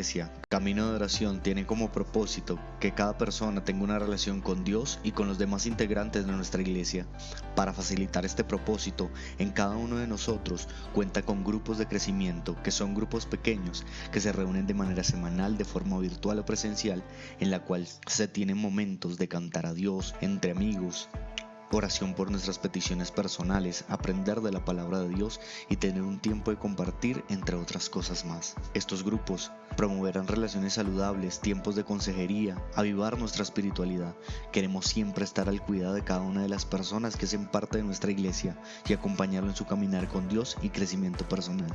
iglesia, Camino de Oración, tiene como propósito que cada persona tenga una relación con Dios y con los demás integrantes de nuestra iglesia. Para facilitar este propósito, en cada uno de nosotros cuenta con grupos de crecimiento, que son grupos pequeños que se reúnen de manera semanal, de forma virtual o presencial, en la cual se tienen momentos de cantar a Dios entre amigos, oración por nuestras peticiones personales, aprender de la palabra de Dios y tener un tiempo de compartir, entre otras cosas más. Estos grupos promoverán relaciones saludables, tiempos de consejería, avivar nuestra espiritualidad. Queremos siempre estar al cuidado de cada una de las personas que hacen parte de nuestra iglesia y acompañarlo en su caminar con Dios y crecimiento personal.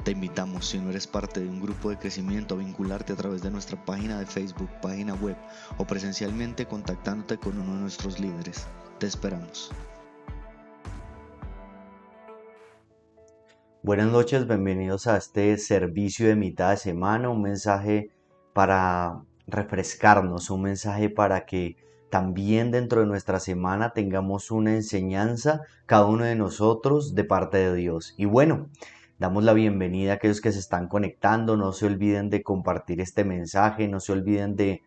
Te invitamos, si no eres parte de un grupo de crecimiento, a vincularte a través de nuestra página de Facebook, página web o presencialmente contactándote con uno de nuestros líderes. Te esperamos. Buenas noches, bienvenidos a este servicio de mitad de semana, un mensaje para refrescarnos, un mensaje para que también dentro de nuestra semana tengamos una enseñanza, cada uno de nosotros, de parte de Dios. Y bueno, damos la bienvenida a aquellos que se están conectando. No se olviden de compartir este mensaje, no se olviden de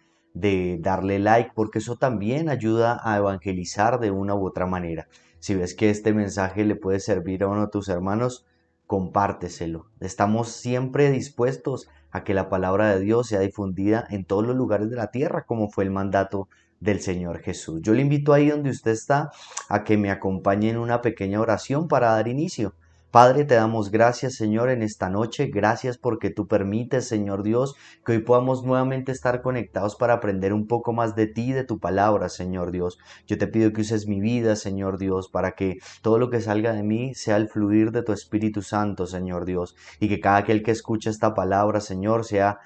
darle like, porque eso también ayuda a evangelizar de una u otra manera. Si ves que este mensaje le puede servir a uno de tus hermanos, compárteselo. Estamos siempre dispuestos a que la palabra de Dios sea difundida en todos los lugares de la tierra, como fue el mandato del Señor Jesús. Yo le invito ahí donde usted está a que me acompañe en una pequeña oración para dar inicio. Padre, te damos gracias, Señor, en esta noche. Gracias porque tú permites, Señor Dios, que hoy podamos nuevamente estar conectados para aprender un poco más de ti y de tu palabra, Señor Dios. Yo te pido que uses mi vida, Señor Dios, para que todo lo que salga de mí sea el fluir de tu Espíritu Santo, Señor Dios, y que cada aquel que escucha esta palabra, Señor, sea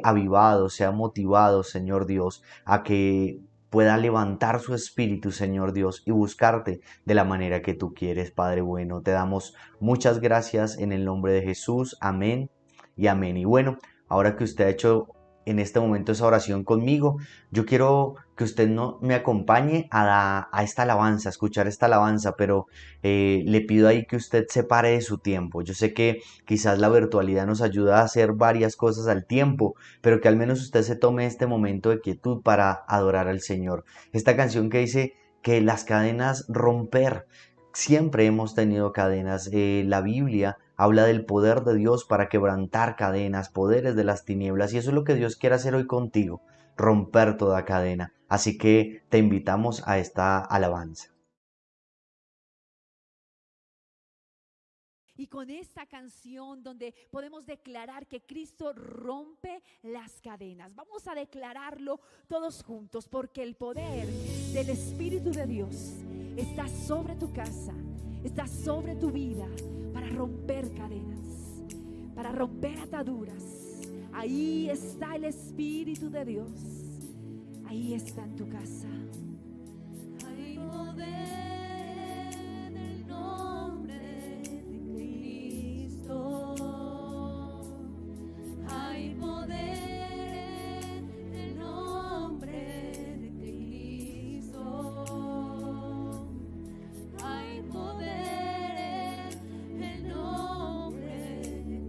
avivado, sea motivado, Señor Dios, a que pueda levantar su espíritu, Señor Dios, y buscarte de la manera que tú quieres, Padre bueno. Te damos muchas gracias en el nombre de Jesús. Amén y amén. Y bueno, ahora que usted ha hecho en este momento esa oración conmigo, yo quiero que usted no me acompañe a esta alabanza, a escuchar esta alabanza, pero le pido ahí que usted se pare de su tiempo. Yo sé que quizás la virtualidad nos ayuda a hacer varias cosas al tiempo, pero que al menos usted se tome este momento de quietud para adorar al Señor. Esta canción que dice que las cadenas romper, siempre hemos tenido cadenas. La Biblia habla del poder de Dios para quebrantar cadenas, poderes de las tinieblas, y eso es lo que Dios quiere hacer hoy contigo, romper toda cadena. Así que te invitamos a esta alabanza. Y con esta canción donde podemos declarar que Cristo rompe las cadenas. Vamos a declararlo todos juntos, porque el poder del Espíritu de Dios está sobre tu casa, está sobre tu vida, para romper cadenas, para romper ataduras. Ahí está el Espíritu de Dios, ahí está en tu casa. Hay poder en el nombre de Cristo. Hay poder en el nombre de Cristo. Hay poder en el nombre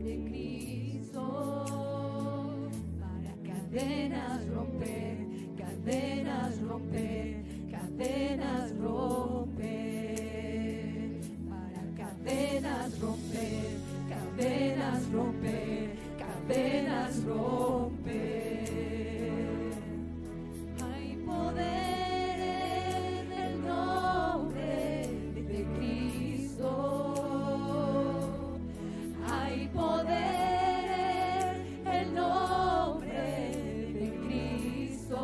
de Cristo. Para cadenas romper, cadenas romper, cadenas romper. Para cadenas romper, cadenas romper, cadenas romper. Hay poder en el nombre de Cristo. Hay poder en el nombre de Cristo.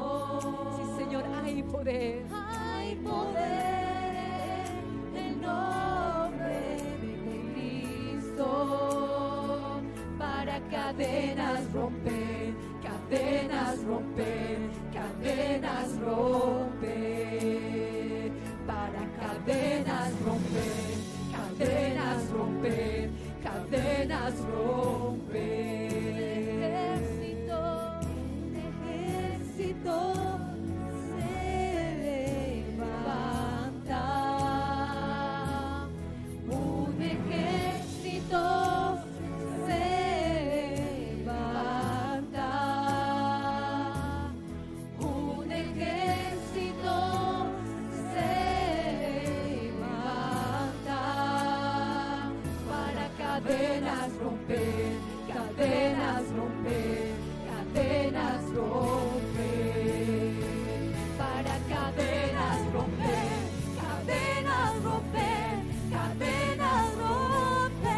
Sí, Señor, hay poder. Hay poder en el nombre de Cristo. Para cadenas romper, cadenas romper, cadenas romper. Para cadenas romper, cadenas romper, cadenas romper. Un ejército se levanta. Un ejército se levanta. para cadenas romper, cadenas romper, cadenas romper.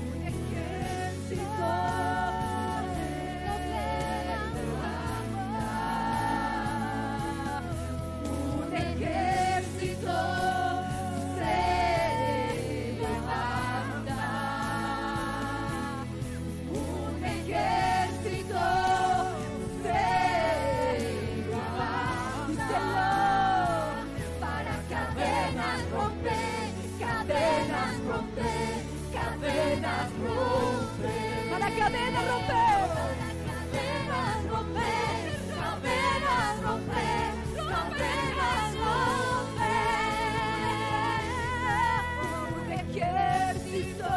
Un ejército un ejército se levanta, un ejército se levanta, para cadenas romper, cadenas romper, cadenas romper, para cadenas romper, cadenas romper, cadenas romper, cadenas romper, un ejército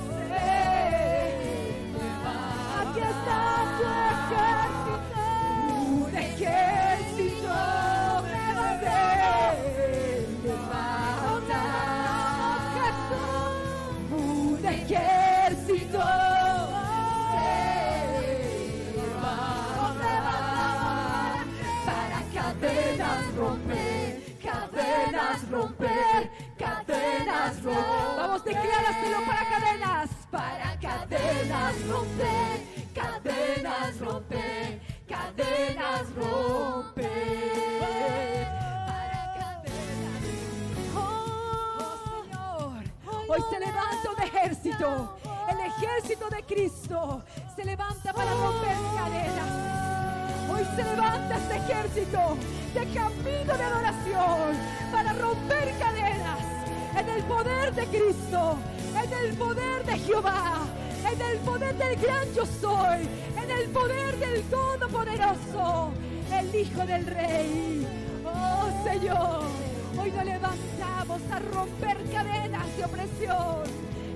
se levanta. Aquí está tu ejército, un ejército se levanta. Jesús, un ejército se levanta para cadenas romper, cadenas romper, cadenas romper. Vamos, decláraselo para cadenas romper, cadenas romper, cadenas romper, para cadenas. Oh Señor, hoy se levanta un ejército, el ejército de Cristo se levanta para romper cadenas. Hoy se levanta este ejército de camino de adoración para romper cadenas en el poder de Cristo, en el poder de Jehová, en el poder del gran yo soy, en el poder del Todopoderoso, el Hijo del Rey. Oh Señor, hoy nos levantamos a romper cadenas de opresión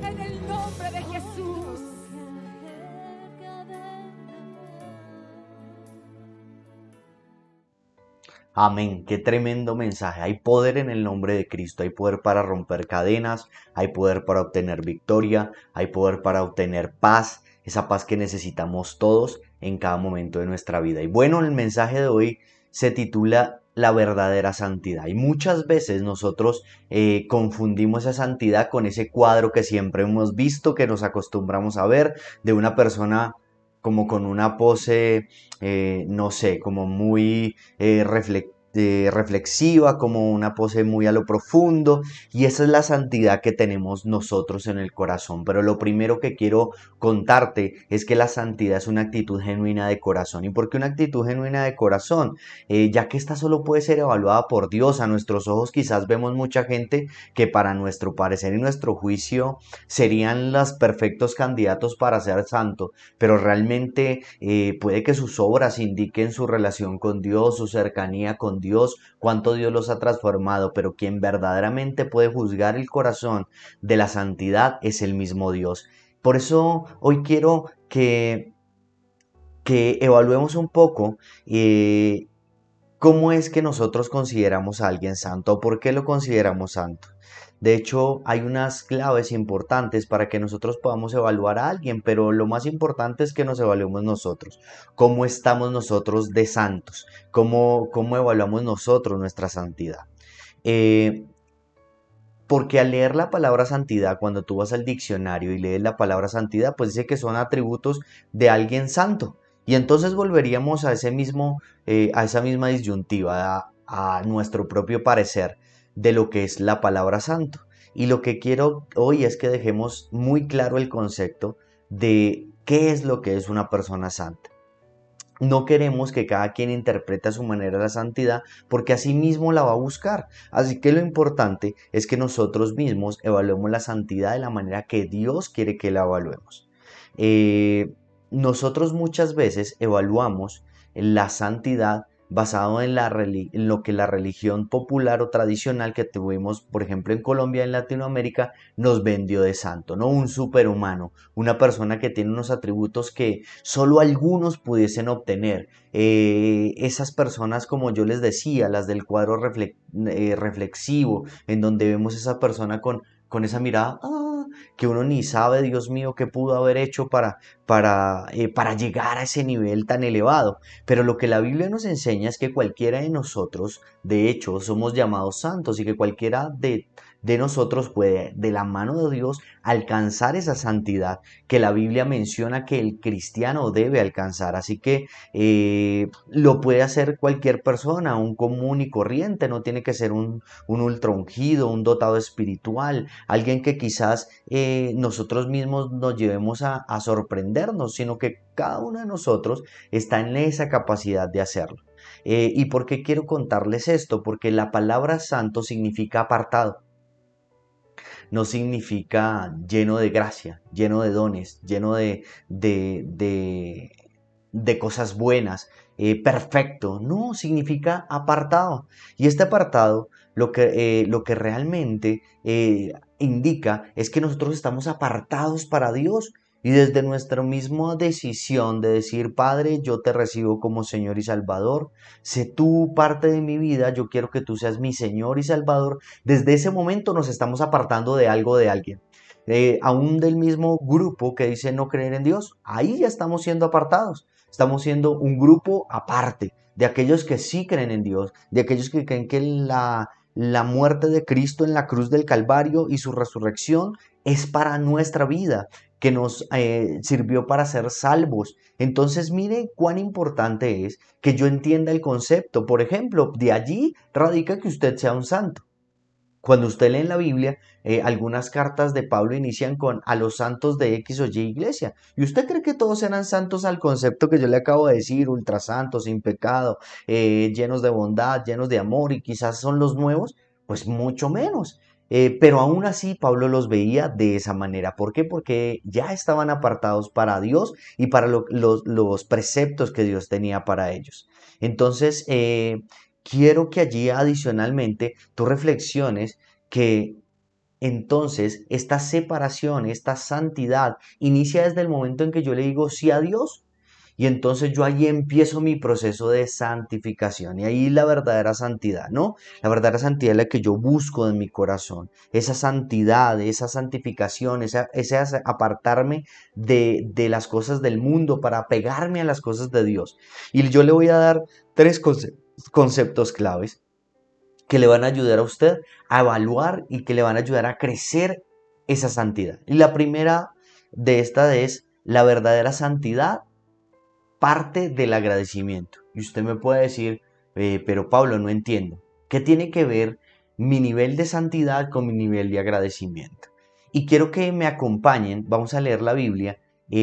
en el nombre de Jesús. Amén, qué tremendo mensaje. Hay poder en el nombre de Cristo, hay poder para romper cadenas, hay poder para obtener victoria, hay poder para obtener paz, esa paz que necesitamos todos en cada momento de nuestra vida. Y bueno, el mensaje de hoy se titula La verdadera santidad. Y muchas veces nosotros confundimos esa santidad con ese cuadro que siempre hemos visto, que nos acostumbramos a ver de una persona como con una pose, no sé, como muy reflexiva, como una pose muy a lo profundo, y esa es la santidad que tenemos nosotros en el corazón. Pero lo primero que quiero contarte es que la santidad es una actitud genuina de corazón. ¿Y por qué una actitud genuina de corazón? Ya que esta solo puede ser evaluada por Dios. A nuestros ojos quizás vemos mucha gente que para nuestro parecer y nuestro juicio serían los perfectos candidatos para ser santo, pero realmente puede que sus obras indiquen su relación con Dios, su cercanía con Dios, cuánto Dios los ha transformado, pero quien verdaderamente puede juzgar el corazón de la santidad es el mismo Dios. Por eso hoy quiero que evaluemos un poco cómo es que nosotros consideramos a alguien santo o por qué lo consideramos santo. De hecho, hay unas claves importantes para que nosotros podamos evaluar a alguien, pero lo más importante es que nos evaluemos nosotros. ¿Cómo estamos nosotros de santos? ¿Cómo evaluamos nosotros nuestra santidad? Porque al leer la palabra santidad, cuando tú vas al diccionario y lees la palabra santidad, pues dice que son atributos de alguien santo. Y entonces volveríamos a esa misma disyuntiva, a nuestro propio parecer de lo que es la palabra santo. Y lo que quiero hoy es que dejemos muy claro el concepto de qué es lo que es una persona santa. No queremos que cada quien interprete a su manera la santidad, porque así mismo la va a buscar. Así que lo importante es que nosotros mismos evaluemos la santidad de la manera que Dios quiere que la evaluemos. Nosotros muchas veces evaluamos la santidad basado en lo que la religión popular o tradicional que tuvimos, por ejemplo, en Colombia, en Latinoamérica, nos vendió de santo, ¿no? Un superhumano, una persona que tiene unos atributos que solo algunos pudiesen obtener. Esas personas, como yo les decía, las del cuadro reflexivo, en donde vemos esa persona con esa mirada que uno ni sabe, Dios mío, qué pudo haber hecho para llegar a ese nivel tan elevado. Pero lo que la Biblia nos enseña es que cualquiera de nosotros, de hecho, somos llamados santos y que cualquiera de nosotros puede, de la mano de Dios, alcanzar esa santidad que la Biblia menciona que el cristiano debe alcanzar. Así que lo puede hacer cualquier persona, un común y corriente, no tiene que ser un ultra ungido, un dotado espiritual, alguien que quizás nosotros mismos nos llevemos a sorprendernos, sino que cada uno de nosotros está en esa capacidad de hacerlo. ¿Y por qué quiero contarles esto? Porque la palabra santo significa apartado. No significa lleno de gracia, lleno de dones, lleno de cosas buenas, perfecto. No, significa apartado. Y este apartado lo que realmente indica es que nosotros estamos apartados para Dios. Y desde nuestra misma decisión de decir, Padre, yo te recibo como Señor y Salvador, sé tú parte de mi vida, yo quiero que tú seas mi Señor y Salvador, desde ese momento nos estamos apartando de algo de alguien. Aún del mismo grupo que dice no creer en Dios, ahí ya estamos siendo apartados. Estamos siendo un grupo aparte de aquellos que sí creen en Dios, de aquellos que creen que la muerte de Cristo en la cruz del Calvario y su resurrección es para nuestra vida, que nos sirvió para ser salvos. Entonces mire cuán importante es que yo entienda el concepto. Por ejemplo, de allí radica que usted sea un santo. Cuando usted lee en la Biblia, algunas cartas de Pablo inician con a los santos de X o Y iglesia. ¿Y usted cree que todos eran santos al concepto que yo le acabo de decir, ultrasantos, sin pecado, llenos de bondad, llenos de amor y quizás son los nuevos? Pues mucho menos. Pero aún así Pablo los veía de esa manera. ¿Por qué? Porque ya estaban apartados para Dios y para los preceptos que Dios tenía para ellos. Entonces, quiero que allí adicionalmente tú reflexiones que entonces esta separación, esta santidad inicia desde el momento en que yo le digo sí a Dios. Y entonces yo ahí empiezo mi proceso de santificación. Y ahí la verdadera santidad, ¿no? La verdadera santidad es la que yo busco en mi corazón. Esa santidad, esa santificación, ese apartarme de las cosas del mundo para pegarme a las cosas de Dios. Y yo le voy a dar tres conceptos claves que le van a ayudar a usted a evaluar y que le van a ayudar a crecer esa santidad. Y la primera de estas es la verdadera santidad parte del agradecimiento. Y usted me puede decir, pero Pablo, no entiendo. ¿Qué tiene que ver mi nivel de santidad con mi nivel de agradecimiento? Y quiero que me acompañen, vamos a leer la Biblia,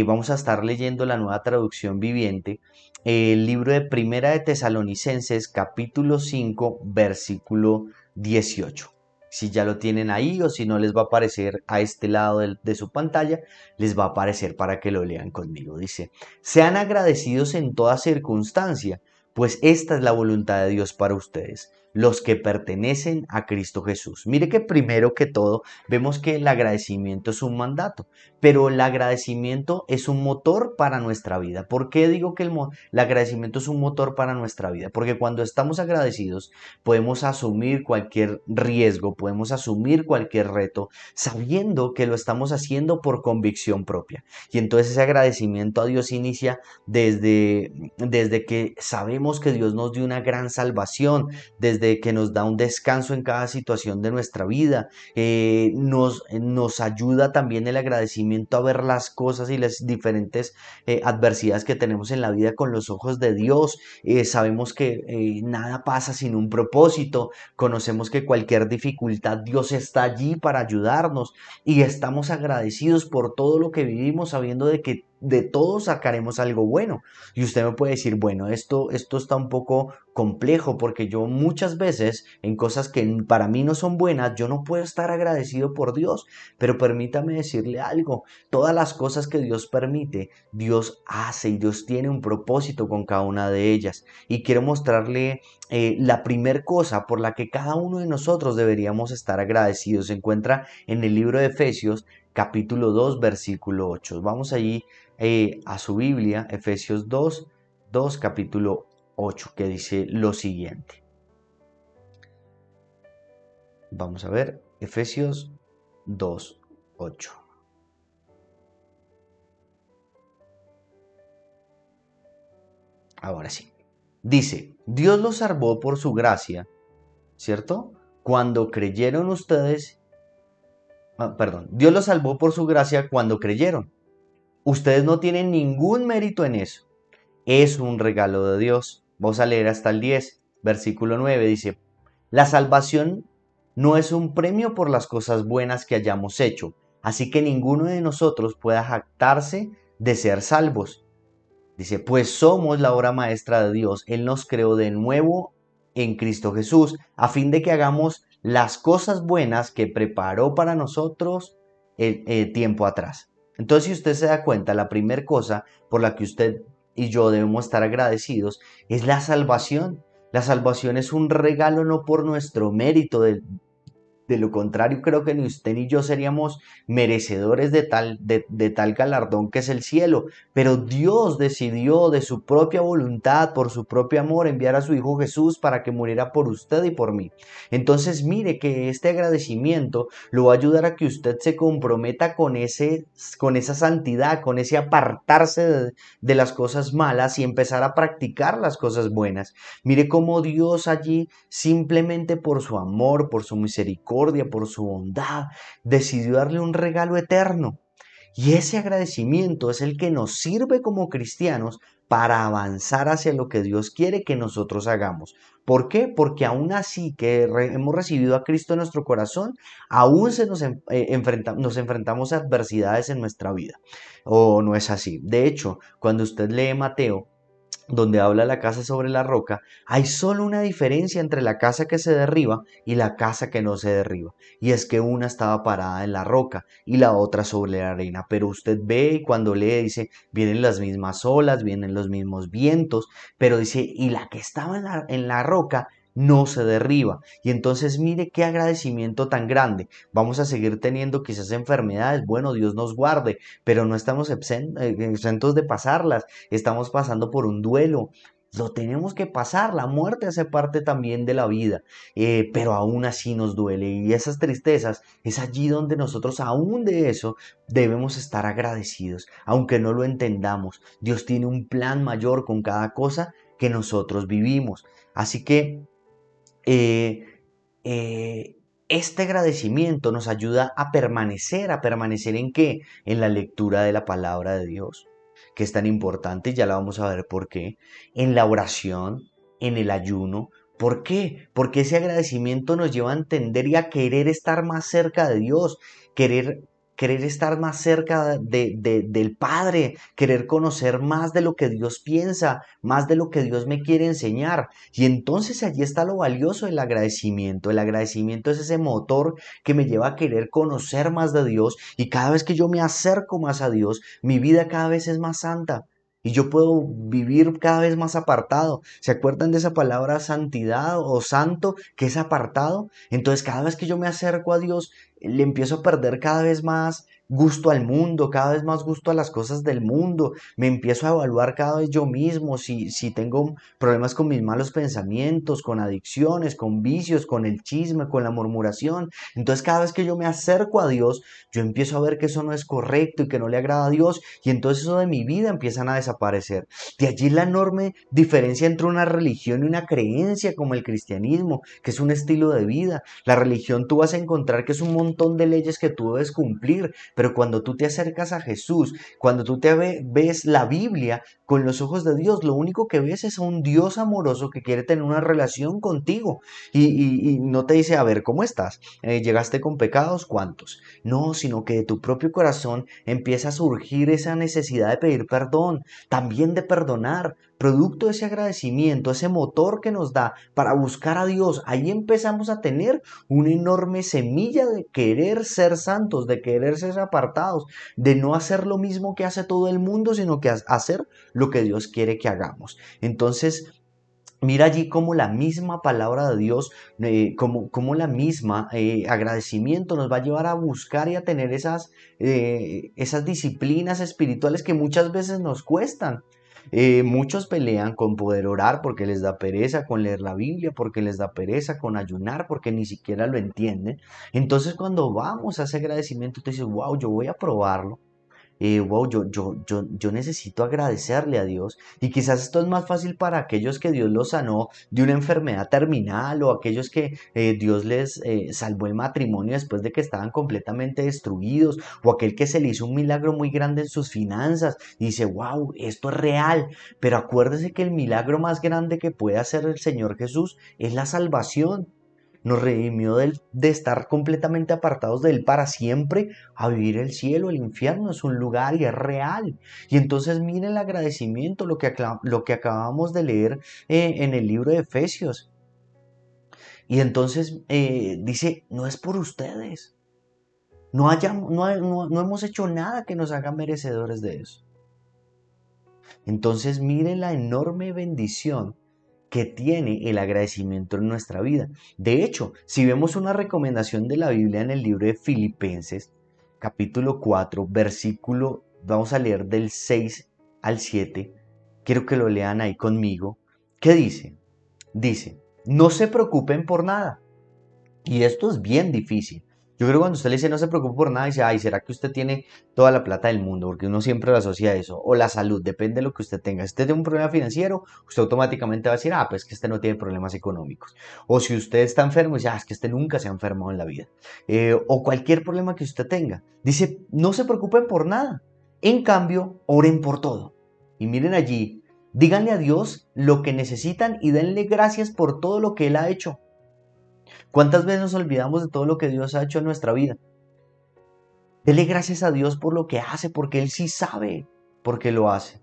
vamos a estar leyendo la Nueva Traducción Viviente, el libro de Primera de Tesalonicenses, capítulo 5, versículo 18. Si ya lo tienen ahí o si no les va a aparecer a este lado de su pantalla, les va a aparecer para que lo lean conmigo. Dice, sean agradecidos en toda circunstancia, pues esta es la voluntad de Dios para ustedes, los que pertenecen a Cristo Jesús. Mire que primero que todo vemos que el agradecimiento es un mandato, pero el agradecimiento es un motor para nuestra vida. ¿Por qué digo que el agradecimiento es un motor para nuestra vida? Porque cuando estamos agradecidos podemos asumir cualquier riesgo, podemos asumir cualquier reto, sabiendo que lo estamos haciendo por convicción propia. Y entonces ese agradecimiento a Dios inicia desde que sabemos que Dios nos dio una gran salvación, desde que nos da un descanso en cada situación de nuestra vida. Nos ayuda también el agradecimiento a ver las cosas y las diferentes adversidades que tenemos en la vida con los ojos de Dios. Sabemos que nada pasa sin un propósito. Conocemos que cualquier dificultad Dios está allí para ayudarnos y estamos agradecidos por todo lo que vivimos sabiendo de que de todo sacaremos algo bueno. Y usted me puede decir, bueno, esto está un poco complejo porque yo muchas veces en cosas que para mí no son buenas, yo no puedo estar agradecido por Dios. Pero permítame decirle algo, todas las cosas que Dios permite, Dios hace y Dios tiene un propósito con cada una de ellas. Y quiero mostrarle la primer cosa por la que cada uno de nosotros deberíamos estar agradecidos. Se encuentra en el libro de Efesios, capítulo 2, versículo 8. Vamos allí a su Biblia, Efesios 2, capítulo 8, que dice lo siguiente. Vamos a ver, Efesios 2, 8. Ahora sí. Dice, Dios los salvó por su gracia, ¿cierto? Cuando creyeron ustedes, Dios los salvó por su gracia cuando creyeron. Ustedes no tienen ningún mérito en eso. Es un regalo de Dios. Vamos a leer hasta el 10, versículo 9, dice, la salvación no es un premio por las cosas buenas que hayamos hecho, así que ninguno de nosotros pueda jactarse de ser salvos. Dice, pues somos la obra maestra de Dios. Él nos creó de nuevo en Cristo Jesús, a fin de que hagamos las cosas buenas que preparó para nosotros tiempo atrás. Entonces, si usted se da cuenta, la primera cosa por la que usted y yo debemos estar agradecidos es la salvación. La salvación es un regalo no por nuestro mérito, de lo contrario, creo que ni usted ni yo seríamos merecedores de tal galardón que es el cielo. Pero Dios decidió de su propia voluntad, por su propio amor, enviar a su Hijo Jesús para que muriera por usted y por mí. Entonces, mire que este agradecimiento lo va a ayudar a que usted se comprometa con esa santidad, con ese apartarse de las cosas malas y empezar a practicar las cosas buenas. Mire cómo Dios allí, simplemente por su amor, por su misericordia, por su bondad, decidió darle un regalo eterno. Y ese agradecimiento es el que nos sirve como cristianos para avanzar hacia lo que Dios quiere que nosotros hagamos. ¿Por qué? Porque aún así que hemos recibido a Cristo en nuestro corazón, aún nos enfrentamos a adversidades en nuestra vida. ¿O no es así? De hecho, cuando usted lee Mateo, donde habla la casa sobre la roca, hay solo una diferencia entre la casa que se derriba y la casa que no se derriba. Y es que una estaba parada en la roca y la otra sobre la arena. Pero usted ve y cuando lee dice, vienen las mismas olas, vienen los mismos vientos, pero dice, y la que estaba en la roca no se derriba. Y entonces mire qué agradecimiento tan grande. Vamos a seguir teniendo quizás enfermedades, bueno, Dios nos guarde, pero no estamos exentos de pasarlas. Estamos pasando por un duelo. Lo tenemos que pasar, la muerte hace parte también de la vida, pero aún así nos duele y esas tristezas es allí donde nosotros aún de eso debemos estar agradecidos, aunque no lo entendamos. Dios tiene un plan mayor con cada cosa que nosotros vivimos, así que eh, este agradecimiento nos ayuda a permanecer ¿en qué? En la lectura de la palabra de Dios, que es tan importante, y ya la vamos a ver por qué, en la oración, en el ayuno. ¿Por qué? Porque ese agradecimiento nos lleva a entender y a querer estar más cerca de Dios, querer estar más cerca del Padre, querer conocer más de lo que Dios piensa, más de lo que Dios me quiere enseñar. Y entonces allí está lo valioso del agradecimiento. El agradecimiento es ese motor que me lleva a querer conocer más de Dios y cada vez que yo me acerco más a Dios, mi vida cada vez es más santa. Y yo puedo vivir cada vez más apartado. ¿Se acuerdan de esa palabra santidad o santo que es apartado? Entonces cada vez que yo me acerco a Dios, le empiezo a perder cada vez más gusto al mundo, cada vez más gusto a las cosas del mundo. Me empiezo a evaluar cada vez yo mismo si tengo problemas con mis malos pensamientos, con adicciones, con vicios, con el chisme, con la murmuración. Entonces cada vez que yo me acerco a Dios, yo empiezo a ver que eso no es correcto y que no le agrada a Dios y entonces eso de mi vida empiezan a desaparecer. De allí la enorme diferencia entre una religión y una creencia como el cristianismo, que es un estilo de vida. La religión tú vas a encontrar que es un montón de leyes que tú debes cumplir, pero cuando tú te acercas a Jesús, cuando tú ves la Biblia con los ojos de Dios, lo único que ves es a un Dios amoroso que quiere tener una relación contigo y no te dice, a ver, ¿cómo estás? ¿Llegaste con pecados? ¿Cuántos? No, sino que de tu propio corazón empieza a surgir esa necesidad de pedir perdón, también de perdonar, producto de ese agradecimiento, ese motor que nos da para buscar a Dios. Ahí empezamos a tener una enorme semilla de querer ser santos, de querer ser apartados, de no hacer lo mismo que hace todo el mundo, sino que hacer lo que Dios quiere que hagamos. Entonces, mira allí como la misma palabra de Dios, como la misma agradecimiento nos va a llevar a buscar y a tener esas disciplinas espirituales que muchas veces nos cuestan. Muchos pelean con poder orar porque les da pereza, con leer la Biblia porque les da pereza, con ayunar porque ni siquiera lo entienden. Entonces cuando vamos a ese agradecimiento, tú dices, wow, yo voy a probarlo. wow, yo necesito agradecerle a Dios. Y quizás esto es más fácil para aquellos que Dios los sanó de una enfermedad terminal, o aquellos que Dios les salvó el matrimonio después de que estaban completamente destruidos, o aquel que se le hizo un milagro muy grande en sus finanzas y dice, wow, esto es real. Pero acuérdese que el milagro más grande que puede hacer el Señor Jesús es la salvación. Nos redimió de estar completamente apartados de Él para siempre a vivir el cielo. El infierno es un lugar y es real. Y entonces miren el agradecimiento, lo que acabamos de leer en el libro de Efesios. Y entonces dice, no es por ustedes. No hemos hecho nada que nos haga merecedores de eso. Entonces miren la enorme bendición que tiene el agradecimiento en nuestra vida. De hecho, si vemos una recomendación de la Biblia en el libro de Filipenses, capítulo 4, versículo, vamos a leer del 6 al 7, quiero que lo lean ahí conmigo. ¿Qué dice? Dice, no se preocupen por nada. Y esto es bien difícil. Yo creo que cuando usted le dice no se preocupe por nada, dice, ay, ¿será que usted tiene toda la plata del mundo? Porque uno siempre lo asocia a eso. O la salud, depende de lo que usted tenga. Si usted tiene un problema financiero, usted automáticamente va a decir, ah, pues que este no tiene problemas económicos. O si usted está enfermo, dice, ah, es que este nunca se ha enfermado en la vida. O cualquier problema que usted tenga. Dice, no se preocupen por nada. En cambio, oren por todo. Y miren allí, díganle a Dios lo que necesitan y denle gracias por todo lo que Él ha hecho. ¿Cuántas veces nos olvidamos de todo lo que Dios ha hecho en nuestra vida? Dele gracias a Dios por lo que hace, porque Él sí sabe por qué lo hace.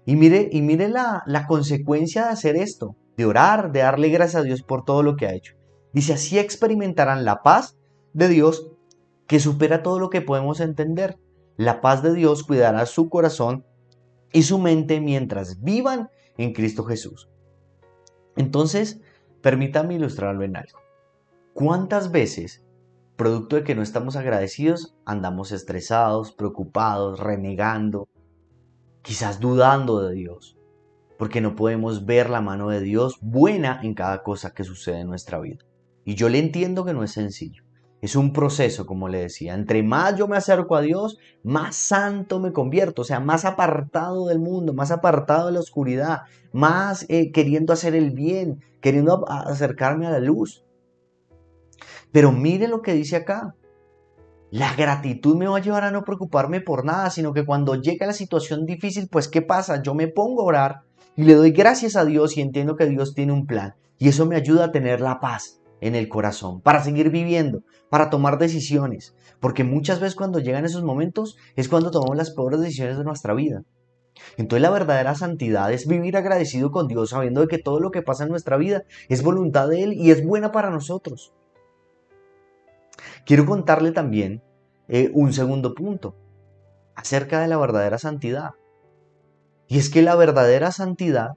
Y mire la consecuencia de hacer esto, de orar, de darle gracias a Dios por todo lo que ha hecho. Dice, así experimentarán la paz de Dios que supera todo lo que podemos entender. La paz de Dios cuidará su corazón y su mente mientras vivan en Cristo Jesús. Entonces, permítame ilustrarlo en algo. ¿Cuántas veces, producto de que no estamos agradecidos, andamos estresados, preocupados, renegando, quizás dudando de Dios? Porque no podemos ver la mano de Dios buena en cada cosa que sucede en nuestra vida. Y yo le entiendo que no es sencillo. Es un proceso, como le decía. Entre más yo me acerco a Dios, más santo me convierto. O sea, más apartado del mundo, más apartado de la oscuridad, más queriendo hacer el bien, queriendo acercarme a la luz. Pero mire lo que dice acá. La gratitud me va a llevar a no preocuparme por nada, sino que cuando llega la situación difícil, pues ¿qué pasa? Yo me pongo a orar y le doy gracias a Dios y entiendo que Dios tiene un plan. Y eso me ayuda a tener la paz en el corazón, para seguir viviendo, para tomar decisiones. Porque muchas veces cuando llegan esos momentos es cuando tomamos las peores decisiones de nuestra vida. Entonces la verdadera santidad es vivir agradecido con Dios, sabiendo de que todo lo que pasa en nuestra vida es voluntad de Él y es buena para nosotros. Quiero contarle también un segundo punto acerca de la verdadera santidad. Y es que la verdadera santidad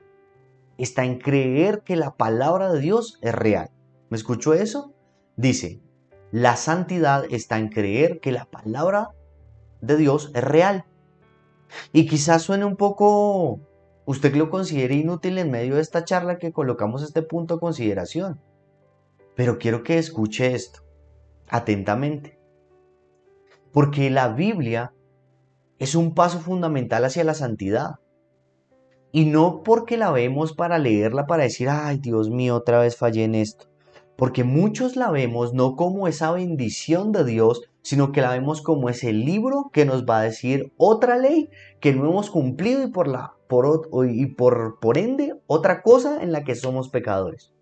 está en creer que la palabra de Dios es real. ¿Me escuchó eso? Dice, la santidad está en creer que la palabra de Dios es real. Y quizás suene un poco, usted que lo considere inútil en medio de esta charla que colocamos este punto de consideración. Pero quiero que escuche esto atentamente. Porque la Biblia es un paso fundamental hacia la santidad. Y no porque la vemos para leerla para decir, ay Dios mío, otra vez fallé en esto. Porque muchos la vemos no como esa bendición de Dios, sino que la vemos como ese libro que nos va a decir otra ley que no hemos cumplido y por ende otra cosa en la que somos pecadores.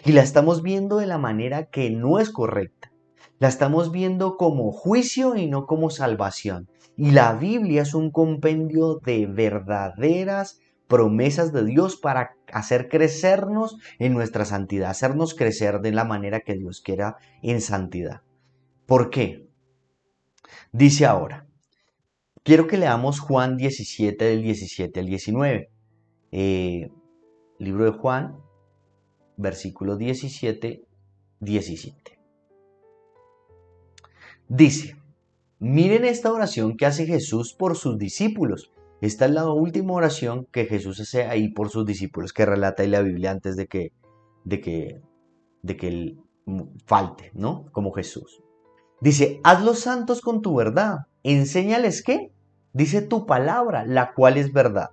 Y la estamos viendo de la manera que no es correcta. La estamos viendo como juicio y no como salvación. Y la Biblia es un compendio de verdaderas promesas de Dios para hacer crecernos en nuestra santidad, hacernos crecer de la manera que Dios quiera en santidad. ¿Por qué? Dice ahora, quiero que leamos Juan 17 del 17 al 19. Libro de Juan, versículo 17. Dice, miren esta oración que hace Jesús por sus discípulos. Esta es la última oración que Jesús hace ahí por sus discípulos, que relata en la Biblia antes de que él falte, ¿no? Como Jesús. Dice, hazlos santos con tu verdad. enséñales ¿qué? Dice tu palabra, la cual es verdad.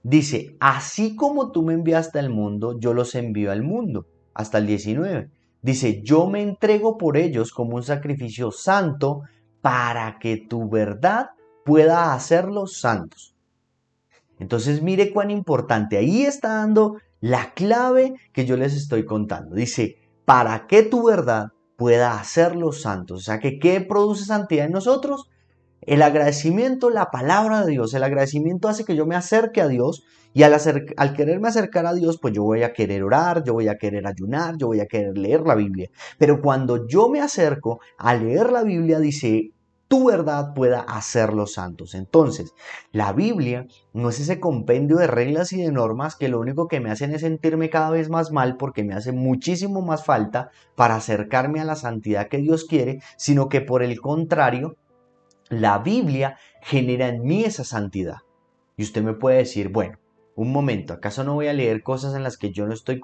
Dice, así como tú me enviaste al mundo, yo los envío al mundo. Hasta el 19. Dice, yo me entrego por ellos como un sacrificio santo para que tu verdad pueda hacerlos santos. Entonces mire cuán importante. Ahí está dando la clave que yo les estoy contando. Dice, para que tu verdad pueda hacerlos santos. O sea, que ¿qué produce santidad en nosotros? El agradecimiento, la palabra de Dios. El agradecimiento hace que yo me acerque a Dios y al quererme acercar a Dios, pues yo voy a querer orar, yo voy a querer ayunar, yo voy a querer leer la Biblia. Pero cuando yo me acerco a leer la Biblia, dice, tu verdad pueda hacerlos santos. Entonces, la Biblia no es ese compendio de reglas y de normas que lo único que me hacen es sentirme cada vez más mal porque me hace muchísimo más falta para acercarme a la santidad que Dios quiere, sino que por el contrario, la Biblia genera en mí esa santidad. Y usted me puede decir, bueno, un momento, ¿acaso no voy a leer cosas en las que yo no estoy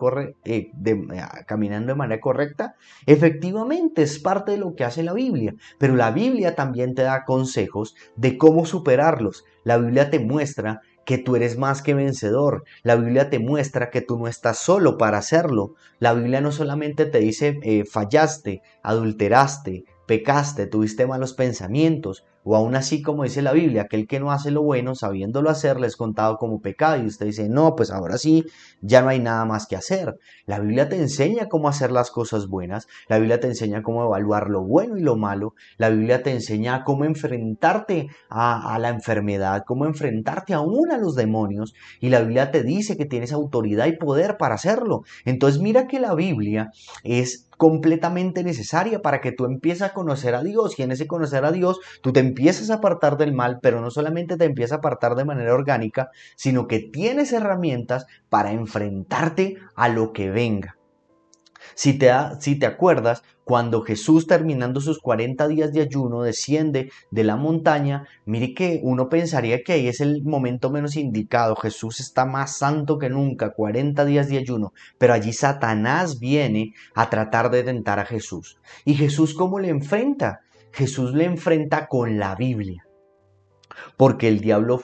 caminando de manera correcta? Efectivamente, es parte de lo que hace la Biblia, pero la Biblia también te da consejos de cómo superarlos. La Biblia te muestra que tú eres más que vencedor. La Biblia te muestra que tú no estás solo para hacerlo. La Biblia no solamente te dice fallaste, adulteraste, pecaste, tuviste malos pensamientos, o aún así, como dice la Biblia, aquel que no hace lo bueno, sabiéndolo hacer, le es contado como pecado. Y usted dice, no, pues ahora sí, ya no hay nada más que hacer. La Biblia te enseña cómo hacer las cosas buenas. La Biblia te enseña cómo evaluar lo bueno y lo malo. La Biblia te enseña cómo enfrentarte a la enfermedad, cómo enfrentarte aún a los demonios. Y la Biblia te dice que tienes autoridad y poder para hacerlo. Entonces mira que la Biblia es completamente necesaria para que tú empieces a conocer a Dios, y en ese conocer a Dios tú te empiezas a apartar del mal, pero no solamente te empiezas a apartar de manera orgánica, sino que tienes herramientas para enfrentarte a lo que venga. Si te acuerdas, cuando Jesús, terminando sus 40 días de ayuno, desciende de la montaña, mire que uno pensaría que ahí es el momento menos indicado. Jesús está más santo que nunca, 40 días de ayuno, pero allí Satanás viene a tratar de tentar a Jesús. ¿Y Jesús cómo le enfrenta? Jesús le enfrenta con la Biblia. Porque el diablo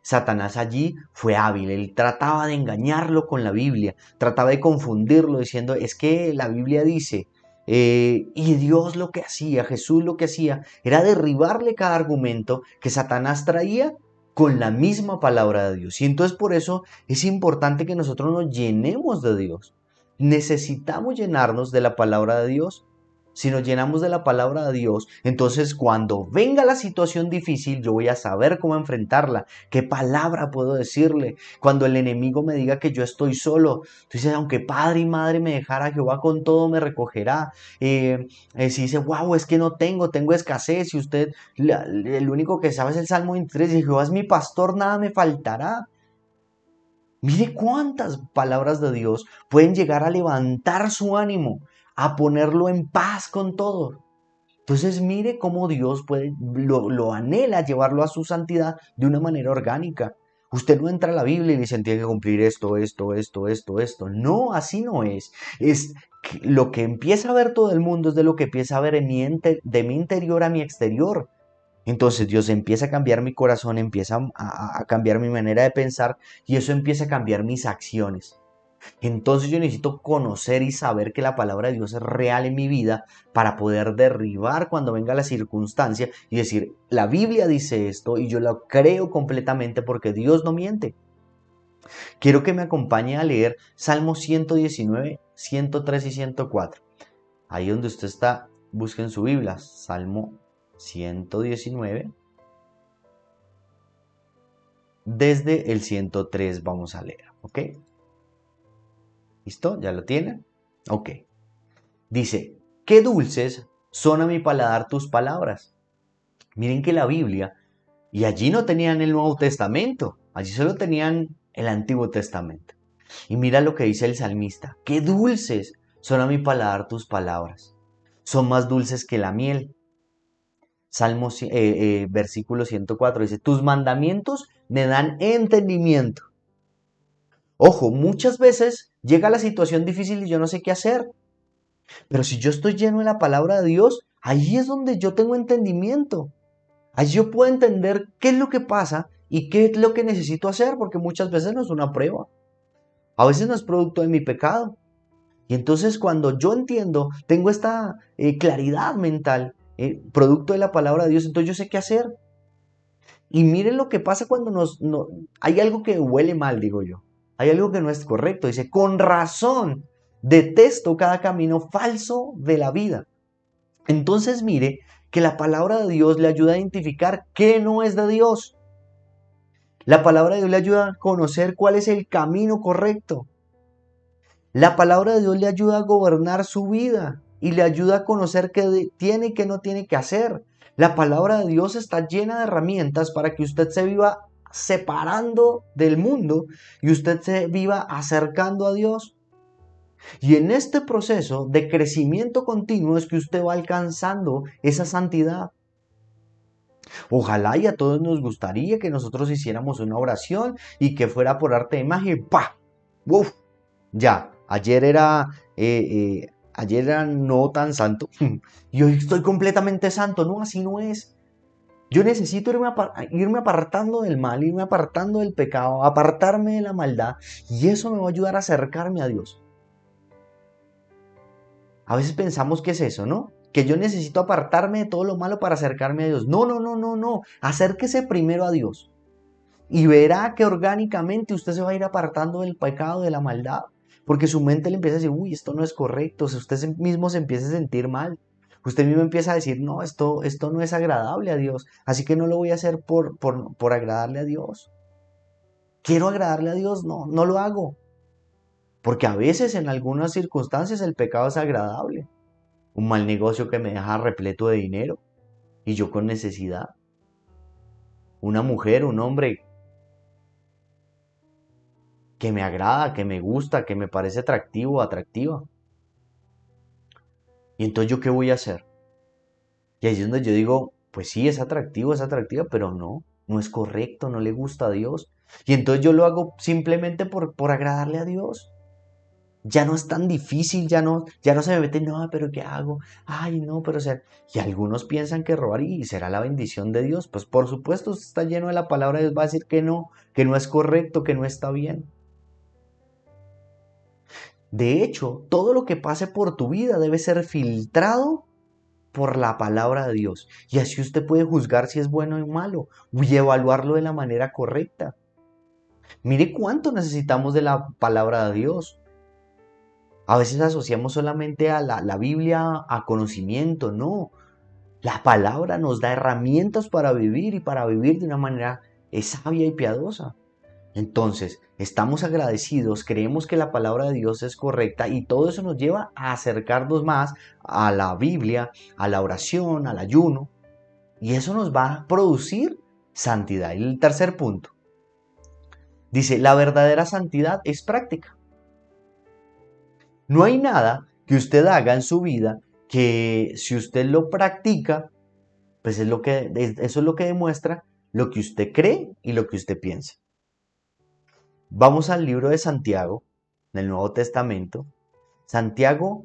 Satanás allí fue hábil, él trataba de engañarlo con la Biblia, trataba de confundirlo diciendo, es que la Biblia dice, y Dios lo que hacía, Jesús lo que hacía, era derribarle cada argumento que Satanás traía con la misma palabra de Dios. Y entonces por eso es importante que nosotros nos llenemos de Dios. Necesitamos llenarnos de la palabra de Dios. Si nos llenamos de la palabra de Dios, entonces cuando venga la situación difícil, yo voy a saber cómo enfrentarla, qué palabra puedo decirle. Cuando el enemigo me diga que yo estoy solo, entonces aunque padre y madre me dejara, Jehová con todo me recogerá. Si dice, wow, es que no tengo escasez, y usted, el único que sabe es el Salmo 23, y Jehová es mi pastor, nada me faltará. Mire cuántas palabras de Dios pueden llegar a levantar su ánimo, a ponerlo en paz con todo. Entonces mire cómo Dios lo anhela llevarlo a su santidad de una manera orgánica. Usted no entra a la Biblia y dice, tiene que cumplir esto. No, así no es. Es lo que empieza a ver todo el mundo, es de lo que empieza a ver de mi interior a mi exterior. Entonces Dios empieza a cambiar mi corazón, empieza a cambiar mi manera de pensar, y eso empieza a cambiar mis acciones. Entonces yo necesito conocer y saber que la palabra de Dios es real en mi vida para poder derribar cuando venga la circunstancia y decir, la Biblia dice esto y yo lo creo completamente porque Dios no miente. Quiero que me acompañe a leer Salmo 119, 103 y 104. Ahí donde usted está, busquen su Biblia, Salmo 119. Desde el 103 vamos a leer, ¿ok? ¿Listo? ¿Ya lo tienen? Ok. Dice, qué dulces son a mi paladar tus palabras. Miren que la Biblia, y allí no tenían el Nuevo Testamento, allí solo tenían el Antiguo Testamento. Y mira lo que dice el salmista, qué dulces son a mi paladar tus palabras. Son más dulces que la miel. Salmo, versículo 104 dice, tus mandamientos me dan entendimiento. Ojo, muchas veces llega la situación difícil y yo no sé qué hacer. Pero si yo estoy lleno de la palabra de Dios, ahí es donde yo tengo entendimiento. Allí yo puedo entender qué es lo que pasa y qué es lo que necesito hacer, porque muchas veces no es una prueba. A veces no es producto de mi pecado. Y entonces cuando yo entiendo, tengo esta claridad mental, producto de la palabra de Dios, entonces yo sé qué hacer. Y miren lo que pasa cuando hay algo que huele mal, digo yo. Hay algo que no es correcto. Dice, con razón, detesto cada camino falso de la vida. Entonces mire que la palabra de Dios le ayuda a identificar qué no es de Dios. La palabra de Dios le ayuda a conocer cuál es el camino correcto. La palabra de Dios le ayuda a gobernar su vida y le ayuda a conocer qué tiene y qué no tiene que hacer. La palabra de Dios está llena de herramientas para que usted se viva separando del mundo y usted se viva acercando a Dios. Y en este proceso de crecimiento continuo es que usted va alcanzando esa santidad. Ojalá y a todos nos gustaría que nosotros hiciéramos una oración y que fuera por arte de magia y ¡pah! ¡Uf! Ya, ayer era no tan santo y hoy estoy completamente santo. No, así no es. Yo necesito irme apartando del mal, irme apartando del pecado, apartarme de la maldad, y eso me va a ayudar a acercarme a Dios. A veces pensamos que es eso, ¿no? Que yo necesito apartarme de todo lo malo para acercarme a Dios. No, no, no, no, no. Acérquese primero a Dios y verá que orgánicamente usted se va a ir apartando del pecado, de la maldad. Porque su mente le empieza a decir, uy, esto no es correcto. O sea, usted mismo se empieza a sentir mal. Usted mismo empieza a decir, no, esto no es agradable a Dios. Así que no lo voy a hacer por agradarle a Dios. ¿Quiero agradarle a Dios? No, no lo hago. Porque a veces en algunas circunstancias el pecado es agradable. Un mal negocio que me deja repleto de dinero y yo con necesidad. Una mujer, un hombre que me agrada, que me gusta, que me parece atractivo o atractiva. ¿Y entonces yo qué voy a hacer? Y ahí es donde yo digo, pues sí, es atractivo, es atractiva, pero no es correcto, no le gusta a Dios. Y entonces yo lo hago simplemente por agradarle a Dios. Ya no es tan difícil, ya no se me mete, no, pero ¿qué hago? Ay, no, pero o sea, y algunos piensan que robar y será la bendición de Dios. Pues por supuesto, usted está lleno de la palabra de Dios, va a decir que no es correcto, que no está bien. De hecho, todo lo que pase por tu vida debe ser filtrado por la palabra de Dios. Y así usted puede juzgar si es bueno o malo y evaluarlo de la manera correcta. Mire cuánto necesitamos de la palabra de Dios. A veces asociamos solamente a la Biblia a conocimiento, no. La palabra nos da herramientas para vivir y para vivir de una manera sabia y piadosa. Entonces, estamos agradecidos, creemos que la palabra de Dios es correcta y todo eso nos lleva a acercarnos más a la Biblia, a la oración, al ayuno. Y eso nos va a producir santidad. Y el tercer punto, dice, la verdadera santidad es práctica. No hay nada que usted haga en su vida que si usted lo practica, pues eso es lo que demuestra lo que usted cree y lo que usted piensa. Vamos al libro de Santiago, del Nuevo Testamento. Santiago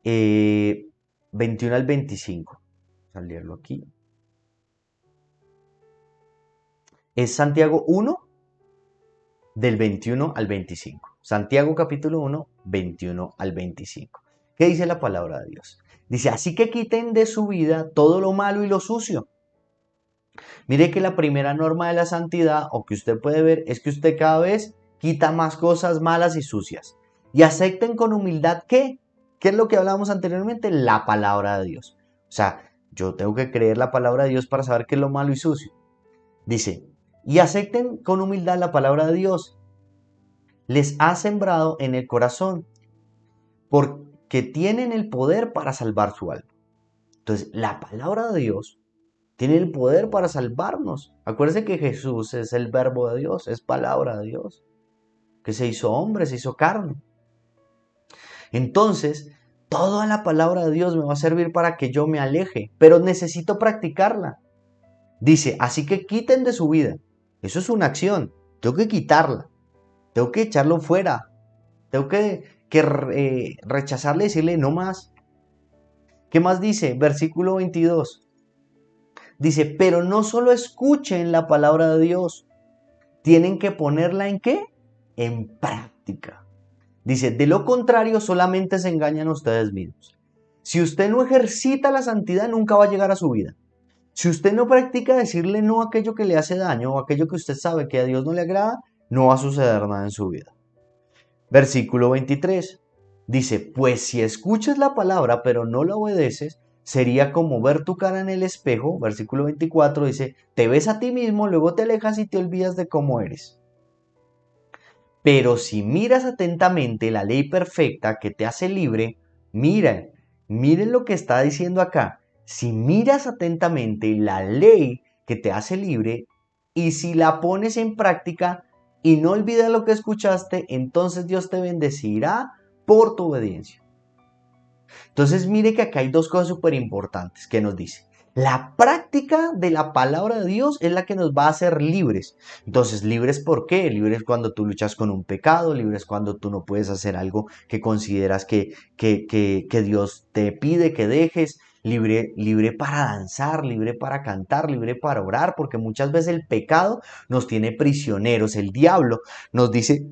21 al 25. Vamos a leerlo aquí. Es Santiago 1, del 21 al 25. Santiago capítulo 1, 21 al 25. ¿Qué dice la palabra de Dios? Dice, así que quiten de su vida todo lo malo y lo sucio. Mire que la primera norma de la santidad, o que usted puede ver, es que usted cada vez quita más cosas malas y sucias. Y acepten con humildad ¿qué? ¿Qué es lo que hablábamos anteriormente? La palabra de Dios. O sea, yo tengo que creer la palabra de Dios para saber qué es lo malo y sucio. Dice, y acepten con humildad la palabra de Dios. Les ha sembrado en el corazón, porque tienen el poder para salvar su alma. Entonces, la palabra de Dios tiene el poder para salvarnos. Acuérdense que Jesús es el verbo de Dios, es palabra de Dios, que se hizo hombre, se hizo carne. Entonces, toda la palabra de Dios me va a servir para que yo me aleje, pero necesito practicarla. Dice, así que quiten de su vida. Eso es una acción, tengo que quitarla, tengo que echarlo fuera, tengo que rechazarle y decirle no más. ¿Qué más dice? Versículo 22. dice, pero no solo escuchen la palabra de Dios, tienen que ponerla ¿en qué? En práctica. Dice, de lo contrario solamente se engañan ustedes mismos. Si usted no ejercita la santidad, nunca va a llegar a su vida. Si usted no practica decirle no a aquello que le hace daño o aquello que usted sabe que a Dios no le agrada, no va a suceder nada en su vida. Versículo 23 dice, pues si escuchas la palabra pero no la obedeces, sería como ver tu cara en el espejo. Versículo 24 dice, te ves a ti mismo, luego te alejas y te olvidas de cómo eres. Pero si miras atentamente la ley perfecta que te hace libre, miren lo que está diciendo acá. Si miras atentamente la ley que te hace libre y si la pones en práctica y no olvidas lo que escuchaste, entonces Dios te bendecirá por tu obediencia. Entonces mire que acá hay dos cosas súper importantes que nos dice. La práctica de la palabra de Dios es la que nos va a hacer libres. Entonces, ¿libres por qué? Libres cuando tú luchas con un pecado, libres cuando tú no puedes hacer algo que consideras que Dios te pide que dejes, libre para danzar, libre para cantar, libre para orar, porque muchas veces el pecado nos tiene prisioneros. El diablo nos dice,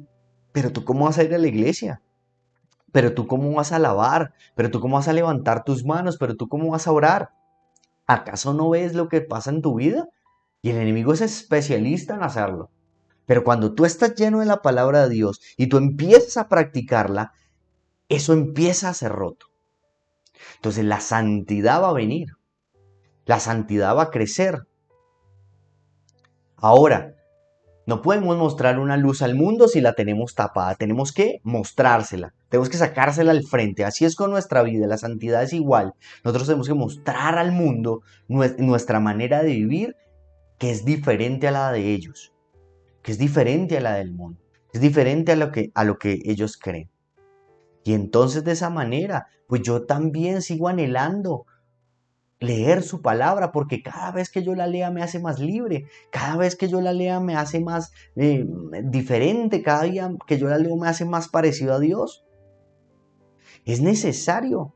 pero tú ¿cómo vas a ir a la iglesia? Pero tú ¿cómo vas a alabar? Pero tú ¿cómo vas a levantar tus manos? Pero tú ¿cómo vas a orar? ¿Acaso no ves lo que pasa en tu vida? Y el enemigo es especialista en hacerlo. Pero cuando tú estás lleno de la palabra de Dios y tú empiezas a practicarla, eso empieza a ser roto. Entonces la santidad va a venir. La santidad va a crecer. Ahora, no podemos mostrar una luz al mundo si la tenemos tapada. Tenemos que mostrársela. Tenemos que sacársela al frente. Así es con nuestra vida. La santidad es igual. Nosotros tenemos que mostrar al mundo nuestra manera de vivir, que es diferente a la de ellos, que es diferente a la del mundo, es diferente a lo que ellos creen. Y entonces de esa manera, pues yo también sigo anhelando leer su palabra, porque cada vez que yo la lea me hace más libre, cada vez que yo la lea me hace más diferente, cada día que yo la leo me hace más parecido a Dios. Es necesario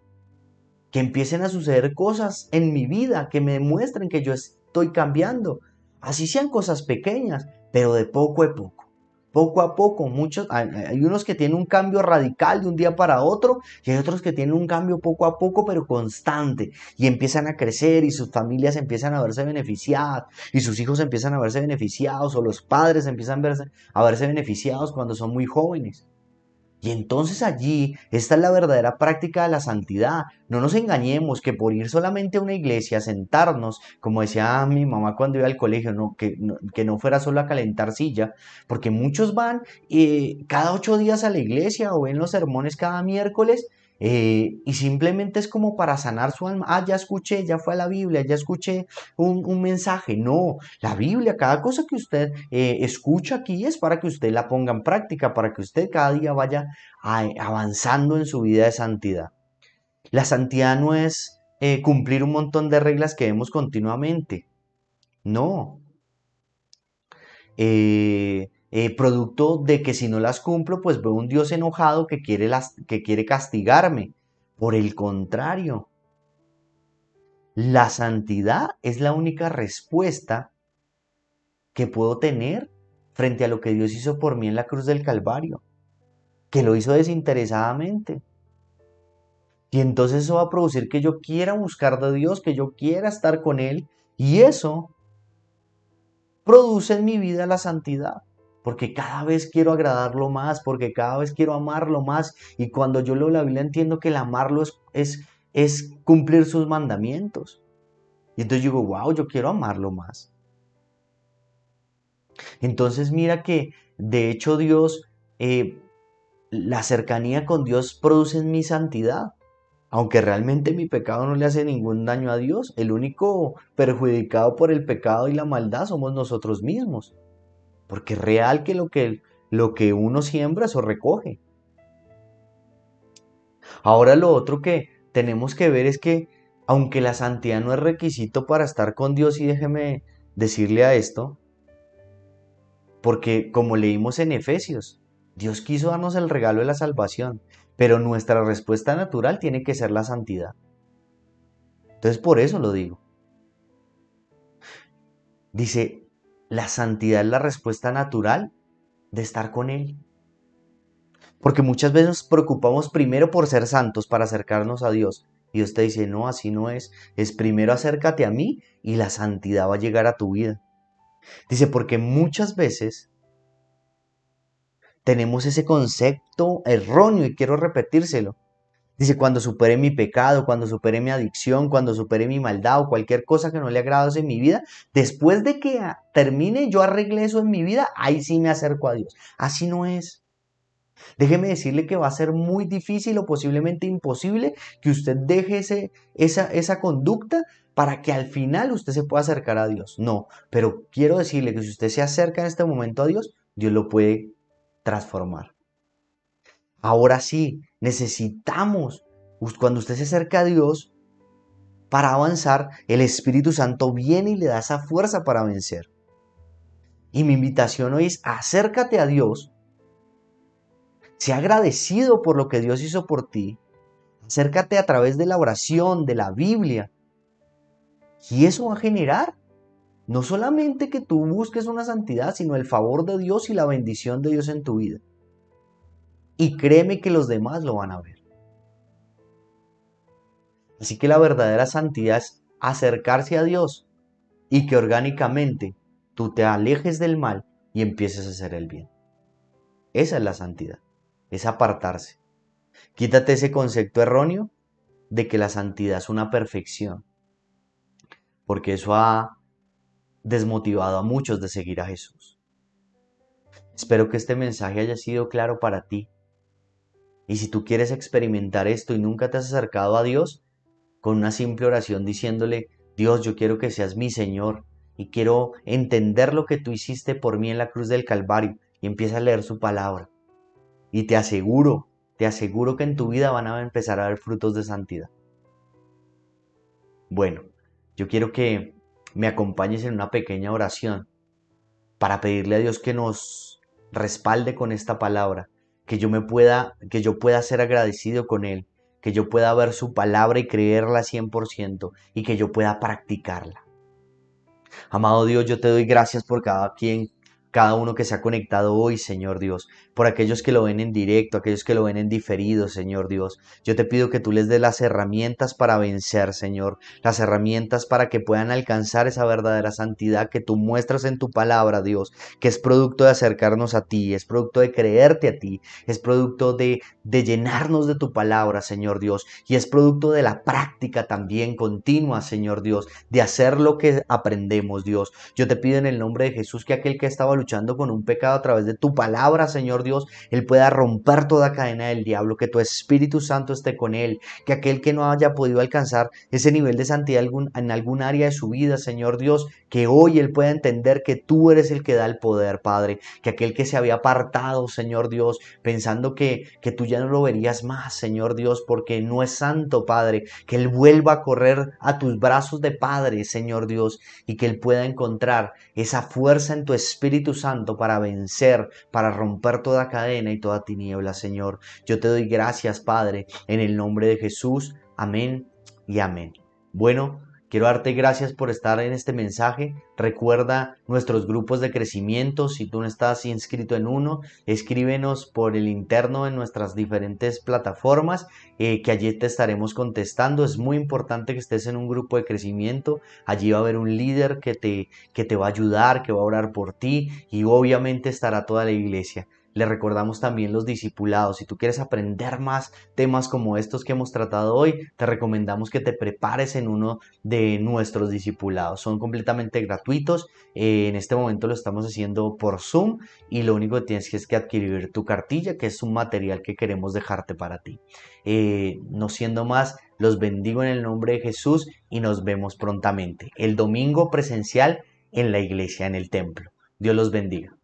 que empiecen a suceder cosas en mi vida que me demuestren que yo estoy cambiando, así sean cosas pequeñas, pero de poco a poco. Poco a poco, hay unos que tienen un cambio radical de un día para otro y hay otros que tienen un cambio poco a poco pero constante y empiezan a crecer y sus familias empiezan a verse beneficiadas y sus hijos empiezan a verse beneficiados o los padres empiezan a verse beneficiados cuando son muy jóvenes. Y entonces allí, esta es la verdadera práctica de la santidad. No nos engañemos que por ir solamente a una iglesia, sentarnos, como decía mi mamá cuando iba al colegio, que no fuera solo a calentar silla, porque muchos van cada 8 días a la iglesia o ven los sermones cada miércoles y simplemente es como para sanar su alma. Ah, ya escuché, ya fue a la Biblia, ya escuché un mensaje. No, la Biblia, cada cosa que usted escucha aquí es para que usted la ponga en práctica, para que usted cada día vaya avanzando en su vida de santidad. La santidad no es cumplir un montón de reglas que vemos continuamente. No. Producto de que si no las cumplo, pues veo un Dios enojado que quiere castigarme. Por el contrario, la santidad es la única respuesta que puedo tener frente a lo que Dios hizo por mí en la cruz del Calvario, que lo hizo desinteresadamente. Y entonces eso va a producir que yo quiera buscar de Dios, que yo quiera estar con Él, y eso produce en mi vida la santidad. Porque cada vez quiero agradarlo más, porque cada vez quiero amarlo más. Y cuando yo leo la Biblia entiendo que el amarlo es cumplir sus mandamientos. Y entonces digo, wow, yo quiero amarlo más. Entonces mira que de hecho Dios, la cercanía con Dios produce en mi santidad. Aunque realmente mi pecado no le hace ningún daño a Dios, el único perjudicado por el pecado y la maldad somos nosotros mismos. Porque es real que lo que uno siembra, eso recoge. Ahora lo otro que tenemos que ver es que, aunque la santidad no es requisito para estar con Dios, y déjeme decirle a esto, porque como leímos en Efesios, Dios quiso darnos el regalo de la salvación, pero nuestra respuesta natural tiene que ser la santidad. Entonces por eso lo digo. Dice, la santidad es la respuesta natural de estar con Él. Porque muchas veces nos preocupamos primero por ser santos para acercarnos a Dios. Y Dios te dice, no, así no es. Es primero acércate a mí y la santidad va a llegar a tu vida. Dice, porque muchas veces tenemos ese concepto erróneo y quiero repetírselo. Dice, cuando supere mi pecado, cuando supere mi adicción, cuando supere mi maldad o cualquier cosa que no le agrade en mi vida, después de que termine, yo arregle eso en mi vida, ahí sí me acerco a Dios. Así no es. Déjeme decirle que va a ser muy difícil o posiblemente imposible que usted deje esa conducta para que al final usted se pueda acercar a Dios. No, pero quiero decirle que si usted se acerca en este momento a Dios, Dios lo puede transformar. Ahora sí, necesitamos, cuando usted se acerca a Dios, para avanzar, el Espíritu Santo viene y le da esa fuerza para vencer. Y mi invitación hoy es, acércate a Dios, sea agradecido por lo que Dios hizo por ti, acércate a través de la oración, de la Biblia, y eso va a generar no solamente que tú busques una santidad, sino el favor de Dios y la bendición de Dios en tu vida. Y créeme que los demás lo van a ver. Así que la verdadera santidad es acercarse a Dios y que orgánicamente tú te alejes del mal y empieces a hacer el bien. Esa es la santidad, es apartarse. Quítate ese concepto erróneo de que la santidad es una perfección, porque eso ha desmotivado a muchos de seguir a Jesús. Espero que este mensaje haya sido claro para ti. Y si tú quieres experimentar esto y nunca te has acercado a Dios, con una simple oración diciéndole, Dios, yo quiero que seas mi Señor y quiero entender lo que tú hiciste por mí en la cruz del Calvario, y empieza a leer su palabra. Y te aseguro que en tu vida van a empezar a haber frutos de santidad. Bueno, yo quiero que me acompañes en una pequeña oración para pedirle a Dios que nos respalde con esta palabra, que yo pueda ser agradecido con Él, que yo pueda ver su palabra y creerla 100% y que yo pueda practicarla. Amado Dios, yo te doy gracias por cada uno que se ha conectado hoy, Señor Dios, por aquellos que lo ven en directo, aquellos que lo ven en diferido, Señor Dios. Yo te pido que tú les des las herramientas para vencer, Señor, las herramientas para que puedan alcanzar esa verdadera santidad que tú muestras en tu palabra, Dios, que es producto de acercarnos a ti, es producto de creerte a ti, es producto de llenarnos de tu palabra, Señor Dios, y es producto de la práctica también continua, Señor Dios, de hacer lo que aprendemos, Dios. Yo te pido en el nombre de Jesús que aquel que estaba luchando con un pecado a través de tu palabra, Señor Dios, Él pueda romper toda cadena del diablo, que tu Espíritu Santo esté con Él, que aquel que no haya podido alcanzar ese nivel de santidad en algún área de su vida, Señor Dios, que hoy Él pueda entender que tú eres el que da el poder, Padre, que aquel que se había apartado, Señor Dios, pensando que tú ya no lo verías más, Señor Dios, porque no es santo, Padre, que Él vuelva a correr a tus brazos de Padre, Señor Dios, y que Él pueda encontrar esa fuerza en tu Espíritu Santo para vencer, para romper toda cadena y toda tiniebla, Señor. Yo te doy gracias, Padre, en el nombre de Jesús. Amén y amén. Bueno, quiero darte gracias por estar en este mensaje. Recuerda nuestros grupos de crecimiento. Si tú no estás inscrito en uno, escríbenos por el interno en nuestras diferentes plataformas, que allí te estaremos contestando. Es muy importante que estés en un grupo de crecimiento. Allí va a haber un líder que te va a ayudar, que va a orar por ti, y obviamente estará toda la iglesia. Le recordamos también los discipulados. Si tú quieres aprender más temas como estos que hemos tratado hoy, te recomendamos que te prepares en uno de nuestros discipulados. Son completamente gratuitos. En este momento lo estamos haciendo por Zoom y lo único que tienes es que adquirir tu cartilla, que es un material que queremos dejarte para ti. No siendo más, los bendigo en el nombre de Jesús y nos vemos prontamente. El domingo presencial en la iglesia, en el templo. Dios los bendiga.